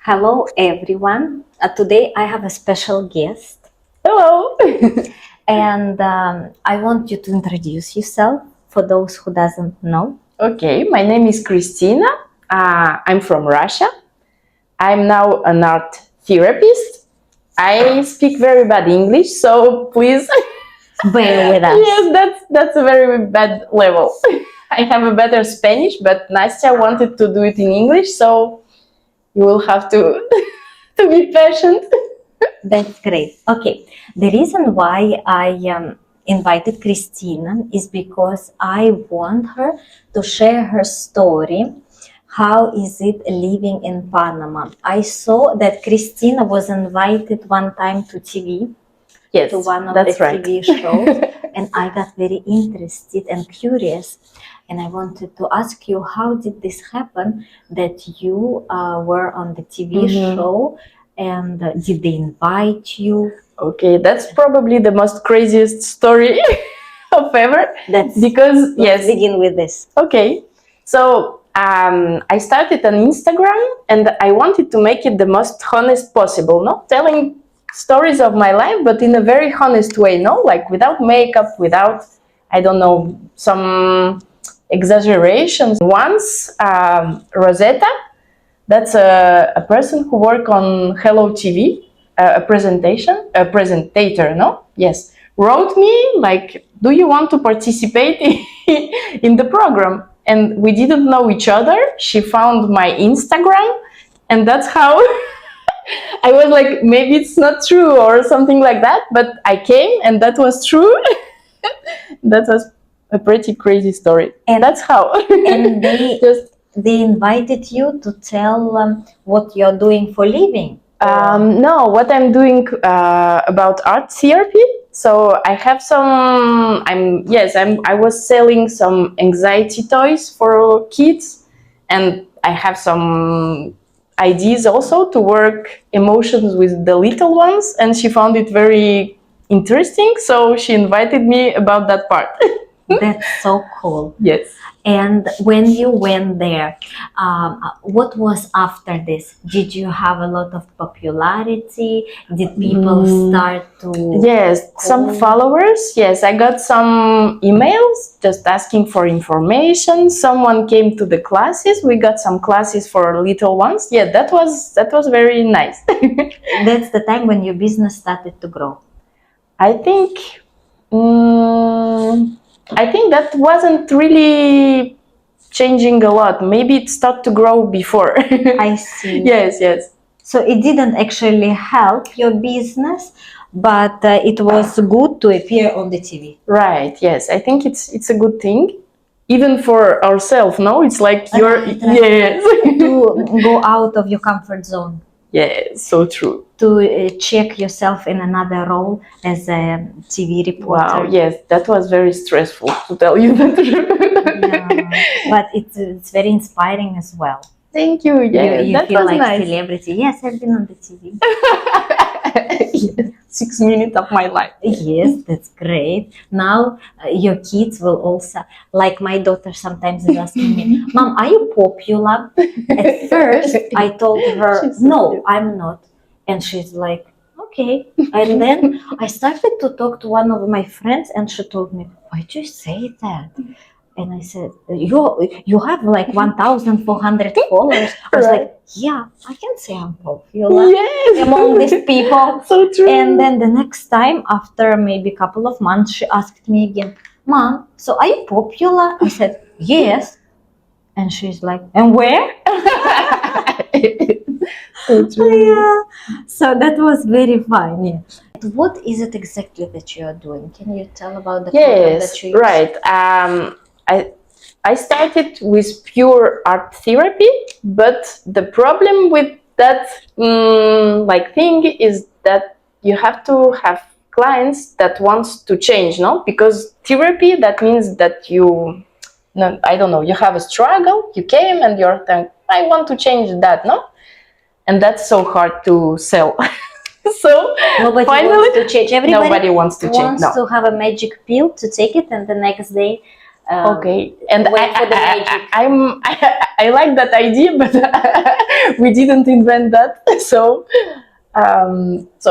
Hello, everyone. Today I have a special guest, Hello. and I want you to introduce yourself for those who doesn't know. Okay, my name is Kristina. I'm from Russia. I'm now an art therapist. I speak very bad English, so please. Bear with us. Yes, that's a very bad level. I have a better Spanish, but Nastya wanted to do it in English, so you will have to to be patient. That's great. Okay, the reason why I invited Kristina is because I want her to share her story. How is it living in Panama? I saw that Kristina was invited one time to TV. Yes, To one of that's the right. TV shows, and I got very interested and curious, and I wanted to ask you, how did this happen that you were on the TV show, and did they invite you? Okay, that's probably the most craziest story of ever. Let's Yes. begin with this. Okay, so I started on Instagram and I wanted to make it the most honest possible, no? Telling stories of my life, but in a very honest way, no? Like without makeup, without, I don't know, some exaggerations. Once, Rosetta, that's a person who worked on Hello TV, a presentator, no? Yes, wrote me like, do you want to participate in the program? And we didn't know each other. She found my Instagram, and that's how I was like, maybe it's not true or something like that. But I came, and that was true. That was a pretty crazy story, and that's how. And they invited you to tell what you're doing for living. No, what I'm doing about art therapy. So I have some. I was selling some anxiety toys for kids, and I have some ideas also to work emotions with the little ones. And she found it very interesting, so she invited me about that part. That's so cool. Yes. And when you went there, what was after this? Did you have a lot of popularity? Did people start to? Yes, some followers. Yes, I got some emails just asking for information. Someone came to the classes. We got some classes for little ones. Yeah, that was very nice. That's the time when your business started to grow. I think. I think that wasn't really changing a lot. Maybe it started to grow before. I see. Yes. So it didn't actually help your business, but it was good to appear on the TV. Right. Yes, I think it's a good thing, even for ourselves. No, it's like you're Right. yes To go out of your comfort zone. Yes, so true. To check yourself in another role as a TV reporter. Wow, yes, that was very stressful, to tell you the truth. Yeah, but it's very inspiring as well. Thank you. Yeah, you that feel was like nice. celebrity. Yes, I've been on the TV. Yes, 6 minutes of my life. Yes, that's great. Now your kids will also, like my daughter sometimes is asking me, Mom, are you popular? At first I told her, no, I'm not. And she's like, okay. And then I started to talk to one of my friends and she told me, why do you say that? And I said, you have like 1,400 followers. I was like, yeah, I can say I'm popular among these people. So true. And then the next time, after maybe a couple of months, she asked me again, Mom, so are you popular? I said, yes. And she's like, and where? So true. Yeah. So that was very fun. Yeah. What is it exactly that you are doing? Can you tell about the program that you use? Right. I started with pure art therapy, but the problem with that thing is that you have to have clients that wants to change, no? Because therapy, that means that you, no, I don't know, you have a struggle, you came and you're like, I want to change that, no? And that's so hard to sell. So nobody finally, wants to change. Everybody nobody wants to change. Wants to have a magic pill to take it, and the next day Okay, and wait for the magic. I like that idea, but we didn't invent that. So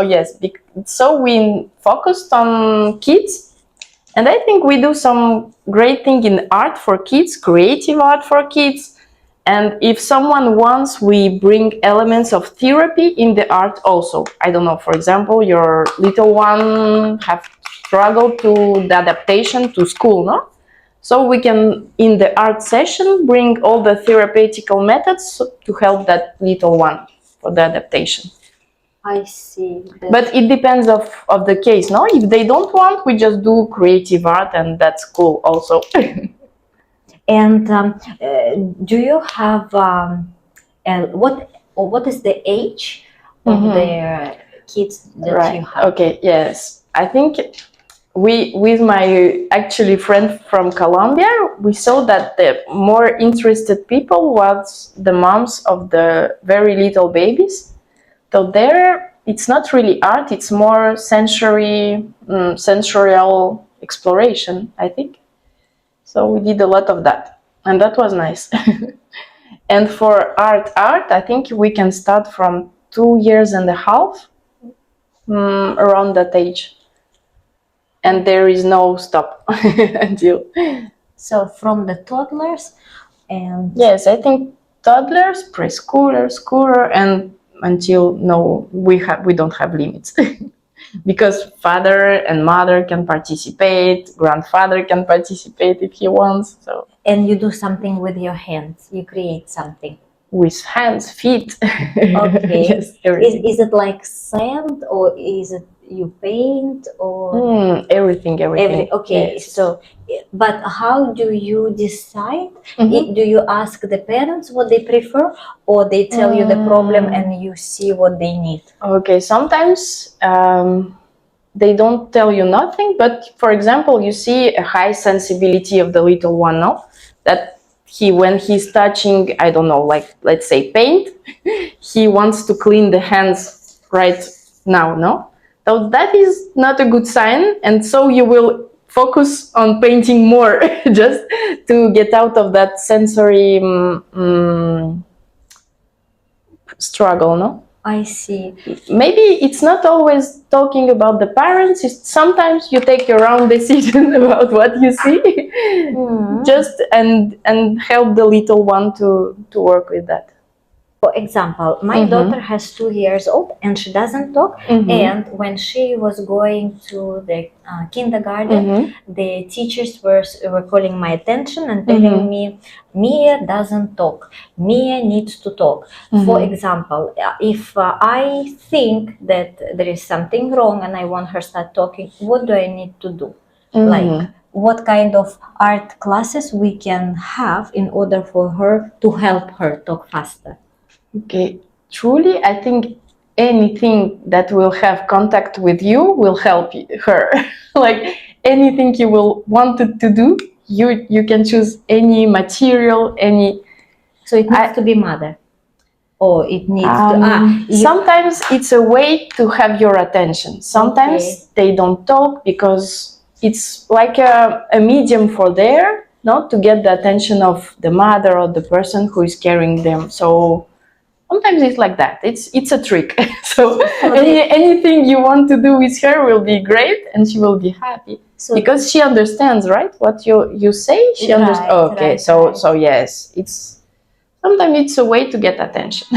yes, so we focused on kids, and I think we do some great thing in art for kids, creative art for kids. And if someone wants, we bring elements of therapy in the art also. I don't know, for example, your little one have struggled to the adaptation to school, no? So we can, in the art session, bring all the therapeutical methods to help that little one for the adaptation. I see. But it depends of the case, no? If they don't want, we just do creative art, and that's cool also. And do you have what is the age of the kids that Right. you have? Okay. Yes. I think we, with my actually friend from Colombia, we saw that the more interested people was the moms of the very little babies. So there, it's not really art; it's more sensorial exploration, I think. So we did a lot of that, and that was nice. And for art, I think we can start from 2 years and a half, around that age, and there is no stop until. So from the toddlers and Yes, I think toddlers, preschooler, schooler, and until no, we don't have limits. Because father and mother can participate, grandfather can participate if he wants. So and you do something with your hands. You create something. with hands, feet. Okay. Yes, everything. Is it like sand or is it you paint or Everything. okay, Yes. so but how do you decide? Mhm. Do you ask the parents what they prefer or they tell you the problem and you see what they need? Okay, sometimes they don't tell you nothing, but for example, you see a high sensibility of the little one, no? That when he's touching, I don't know, like let's say paint, he wants to clean the hands right now, no? So that is not a good sign, and so you will focus on painting more just to get out of that sensory struggle, no? I see. Maybe it's not always talking about the parents. Sometimes you take your own decision about what you see, just and help the little one to work with that. For example, my daughter has 2 years old and she doesn't talk. And when she was going to the kindergarten, the teachers were calling my attention and telling me, Mia doesn't talk. Mia needs to talk. For example, if I think that there is something wrong and I want her to start talking, what do I need to do? Like, what kind of art classes we can have in order for her to help her talk faster? Okay, truly, I think anything that will have contact with you will help her. Like anything you will want it to do, you can choose any material, any. So it needs to be mother, or it needs Sometimes it's a way to have your attention. Sometimes they don't talk because it's like a medium for there, not to get the attention of the mother or the person who is carrying them. So sometimes it's like that. It's a trick. So anything you want to do with her will be great, and she will be happy because she understands, right? What you say, she understands. Okay, so yes, sometimes it's a way to get attention.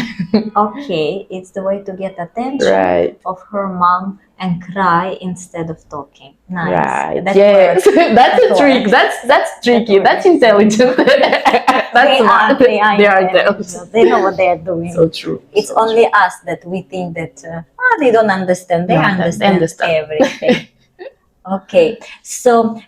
Okay, it's the way to get attention of her mom and cry instead of talking. Nice. Right. Yes. That's a trick. That's tricky. That's intelligent. That's smart. They are intelligent. They know what they are doing. So true. It's only us that we think that they don't understand. They understand everything. Okay, so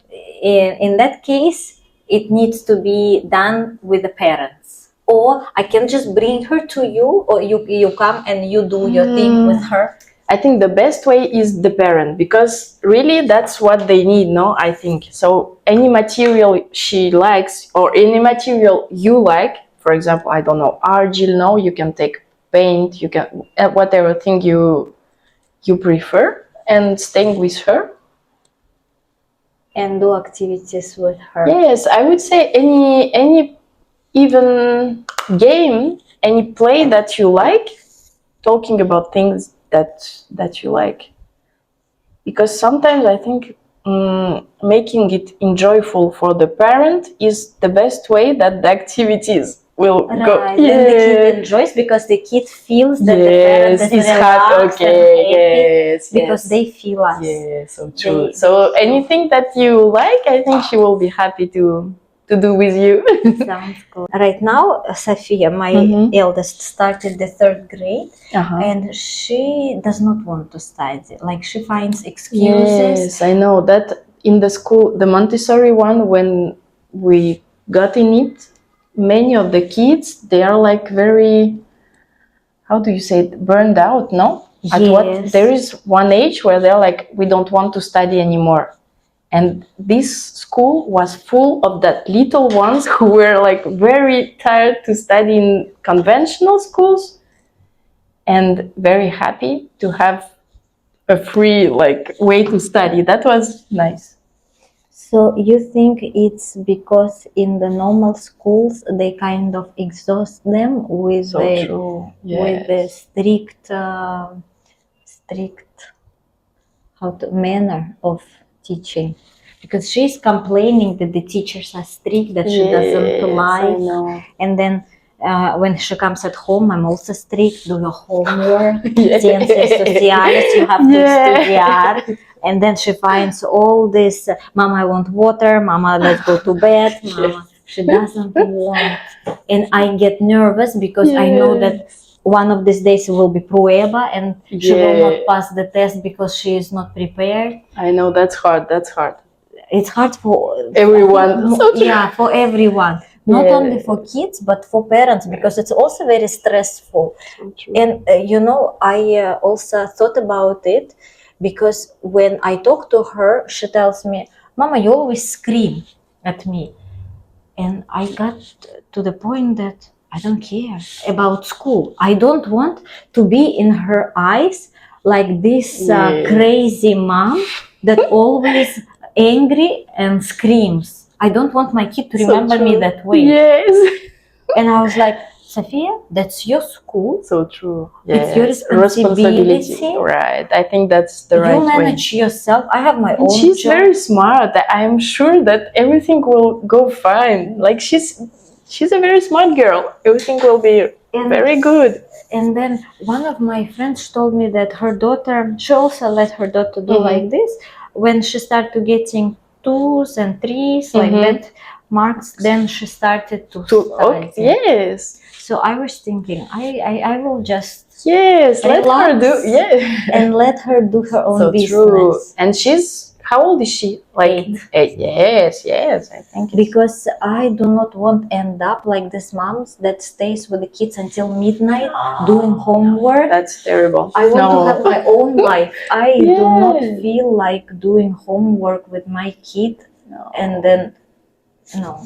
in that case, it needs to be done with the parents. Or I can just bring her to you, or you come and you do your thing with her. I think the best way is the parent, because really that's what they need, no? I think. So any material she likes or any material you like, for example, I don't know, argil, no? You can take paint, you can, whatever thing you prefer, and staying with her. And do activities with her. Yes, I would say any even game, any play that you like, talking about things that you like. Because sometimes I think making it enjoyable for the parent is the best way that the activities will go. Right, and the kid enjoys because the kid feels that the parent Yes, is it's happy. relaxed and Okay, happy yes, because yes. they feel us. Yes, so true. They So feel. anything that you like, I think she will be happy to do with you. Sounds good. Right now, Sophia, my eldest, started the third grade, and she does not want to study. Like she finds excuses. Yes, I know that in the school, the Montessori one, when we got in it, many of the kids, they are like very, how do you say it, burned out, no? At what Yes. there is one age where they're like, we don't want to study anymore. And this school was full of that little ones who were like very tired to study in conventional schools and very happy to have a free like way to study. That was nice. So you think it's because in the normal schools they kind of exhaust them with So the true. with the Yes. strict manner of teaching, because she's complaining that the teachers are strict, that she doesn't Yes, I like, know. and then when she comes at home, I'm also strict. Do your homework, Yes. ciencias sociales, you have to Yeah. estudiar. And then she finds all this, Mama, I want water, Mama, let's go to bed, Mama. She doesn't want. And I get nervous because I know that one of these days will be prueba and she will not pass the test because she is not prepared. I know, that's hard. That's hard. It's hard for Everyone. yeah, for everyone. Not only for kids, but for parents, because it's also very stressful. And I also thought about it, because when I talk to her, she tells me, Mama, you always scream at me. And I got to the point that I don't care about school. I don't want to be in her eyes like this crazy mom that always angry and screams. I don't want my kid to remember me that way. Yes. And I was like, Sophia, that's your school. So true. It's your responsibility. Right. I think that's the right You way. manage yourself. I have my And own she's job. very smart. I'm sure that everything will go fine. Like she's a very smart girl. Everything will be very good. And then one of my friends told me that her daughter, she also let her daughter do like this. When she started getting 2s and 3s, like that marks, then she started to study. Yes. So I was thinking, I will just let her do and let her do her own business. True. And she's, how old is she? Like 8. Yes, I think. Because I do not want to end up like these moms that stays with the kids until midnight doing homework. That's terrible. I want to have my own life. I do not feel like doing homework with my kid and then no,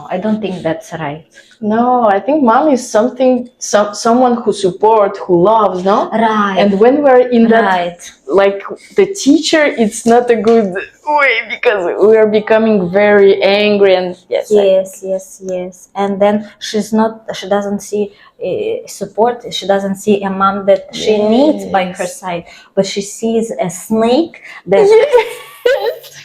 I don't think that's right. No, I think mom is someone who supports, who loves, no? Right. And when we're in that, like the teacher, it's not a good way because we are becoming very angry and yes. And then she doesn't see support. She doesn't see a mom that she needs by her side, but she sees a snake that.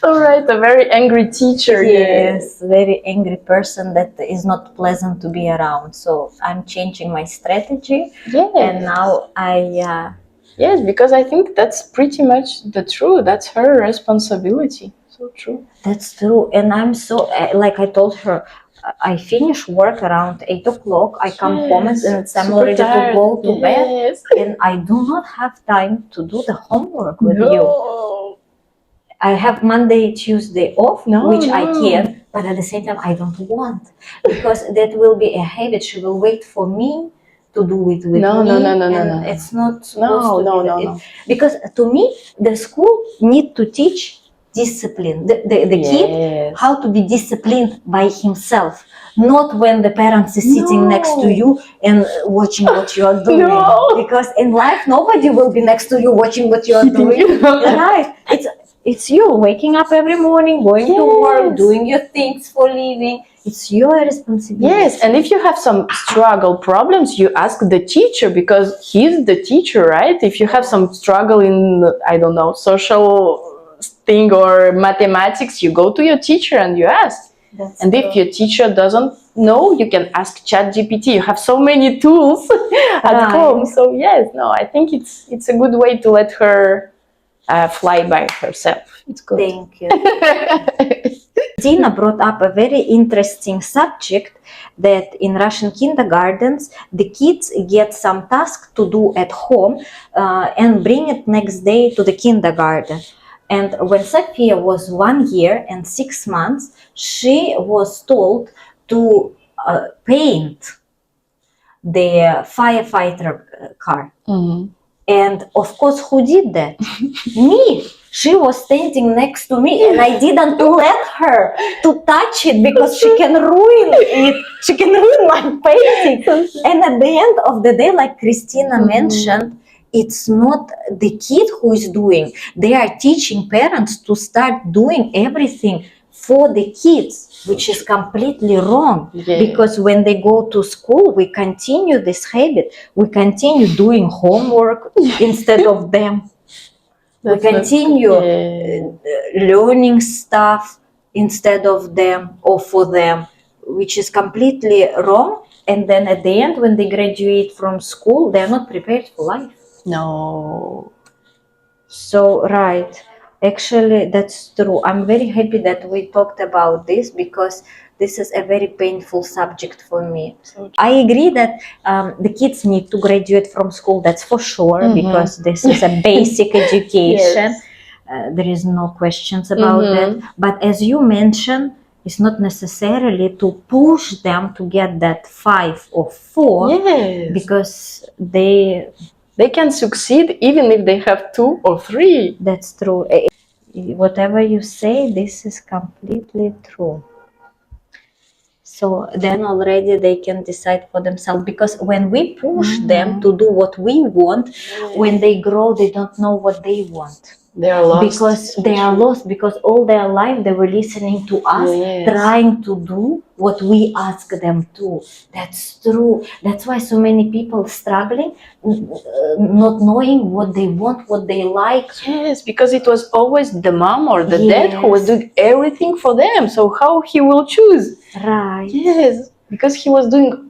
All right, a very angry teacher. Yes, very angry person that is not pleasant to be around. So I'm changing my strategy. And now Yes, because I think that's pretty much the truth. That's her responsibility. So true. That's true. And I'm so, like I told her, I finish work around 8 o'clock. I come home and I'm ready to go to bed. And I do not have time to do the homework with you. I have Monday, Tuesday off, which I can, but at the same time, I don't want, because that will be a habit. She will wait for me to do it with me. No. It's not supposed to be. Because to me, the school need to teach discipline. The kid, how to be disciplined by himself. Not when the parents is sitting next to you and watching what you are doing. Because in life, nobody will be next to you watching what you are doing. Right? It's you waking up every morning, going to work, Yes. doing your things for living. It's your responsibility. Yes, and if you have some struggle problems, you ask the teacher because he's the teacher, right? If you have some struggle in, I don't know, social thing or mathematics, you go to your teacher and you ask. That's And if true. your teacher doesn't know, you can ask ChatGPT. You have so many tools at Right. home. So yes, no, I think it's a good way to let her fly by herself. It's good. Thank you. Dina brought up a very interesting subject that in Russian kindergartens, the kids get some task to do at home and bring it next day to the kindergarten. And when Sophia was 1 year and 6 months, she was told to paint the firefighter car. Mhm. And of course, who did that? Me. She was standing next to me and I didn't let her to touch it because she can ruin it. She can ruin my painting. And at the end of the day, like Kristina mentioned, it's not the kid who is doing. They are teaching parents to start doing everything for the kids, which is completely wrong. Yeah. Because when they go to school, we continue this habit. We continue doing homework instead of them. We That's not- continue yeah. learning stuff instead of them or for them, which is completely wrong. And then at the end, when they graduate from school, they're not prepared for life. No. So, right. Actually, that's true. I'm very happy that we talked about this because this is a very painful subject for me. So I agree that the kids need to graduate from school, that's for sure, because this is a basic education. Yes. There is no questions about that. But as you mentioned, it's not necessarily to push them to get that 5 or 4 Yes. because they can succeed even if they have 2 or 3. That's true. Whatever you say, this is completely true. So then already they can decide for themselves, because when we push them to do what we want, when they grow, they don't know what they want. They are lost. Because they are lost, because all their life they were listening to us, Yes. trying to do what we ask them to. That's true. That's why so many people struggling, not knowing what they want, what they like. Yes, because it was always the mom or the dad who was doing everything for them. So how he will choose? Right. Yes, because he was doing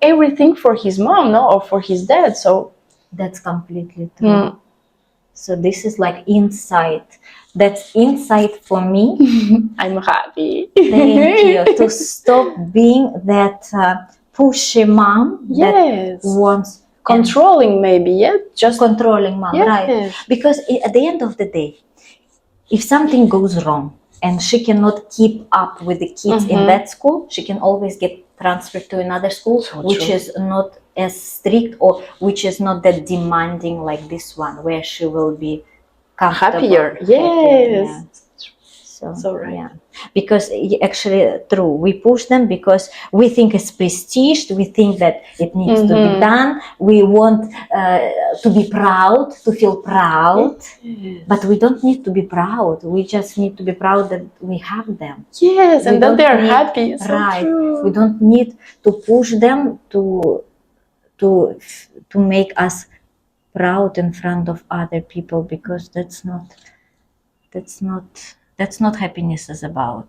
everything for his mom, no, or for his dad. So that's completely true. So this is like insight. That's insight for me. I'm happy. Thank you. To stop being that pushy mom that wants controlling, maybe, yeah, just controlling mom, right? Because at the end of the day, if something goes wrong and she cannot keep up with the kids in that school, she can always get transferred to another school, which is not as strict or which is not that demanding like this one, where she will be happier. Yes. So right. Yeah, because actually true, we push them because we think it's prestige, we think that it needs to be done, we want to be proud, to feel proud, but we don't need to be proud, we just need to be proud that we have them. Yes, and that they are happy. Right. So we don't need to push them to make us proud in front of other people, because that's not happiness is about.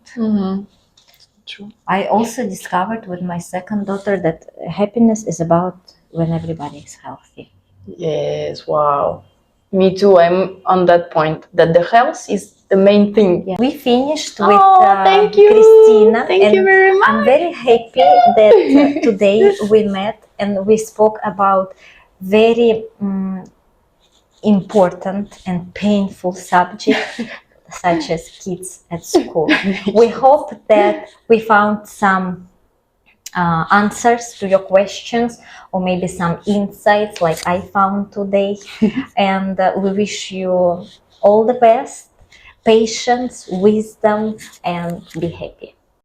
True. I also discovered with my second daughter that happiness is about when everybody is healthy. Yes, wow. Me too, I'm on that point, that the health is the main thing. Yeah. We finished with thank you. Kristina. Thank you very much. I'm very happy that today we met and we spoke about very important and painful subject such as kids at school. We hope that we found some answers to your questions, or maybe some insights like I found today. And we wish you all the best, patience, wisdom, and be happy.